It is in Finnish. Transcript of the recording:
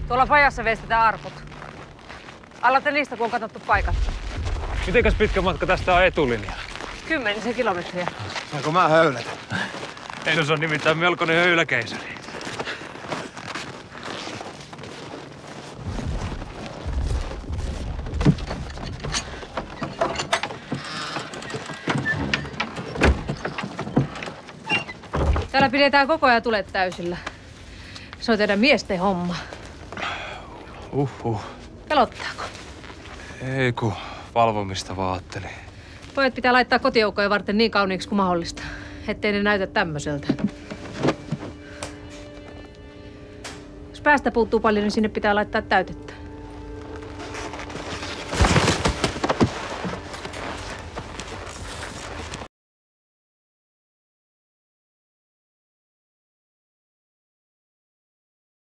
Tuolla pajassa veistetään arput. Alatte niistä, kun on katsottu paikat. Mitenkäs pitkä matka tästä on etulinjaa? 10 kilometriä. Saanko mä höylätä? Se on nimittäin melkoinen höyläkeisari. Täällä pidetään koko ajan tulet täysillä. Se on teidän miesten homma. Pelottaako? Ei kun valvomista vaattelin. Pojat pitää laittaa kotijoukkoja varten niin kauniiksi kuin mahdollista, ettei ne näytä tämmöiseltä. Jos päästä puuttuu paljon, niin sinne pitää laittaa täytettä.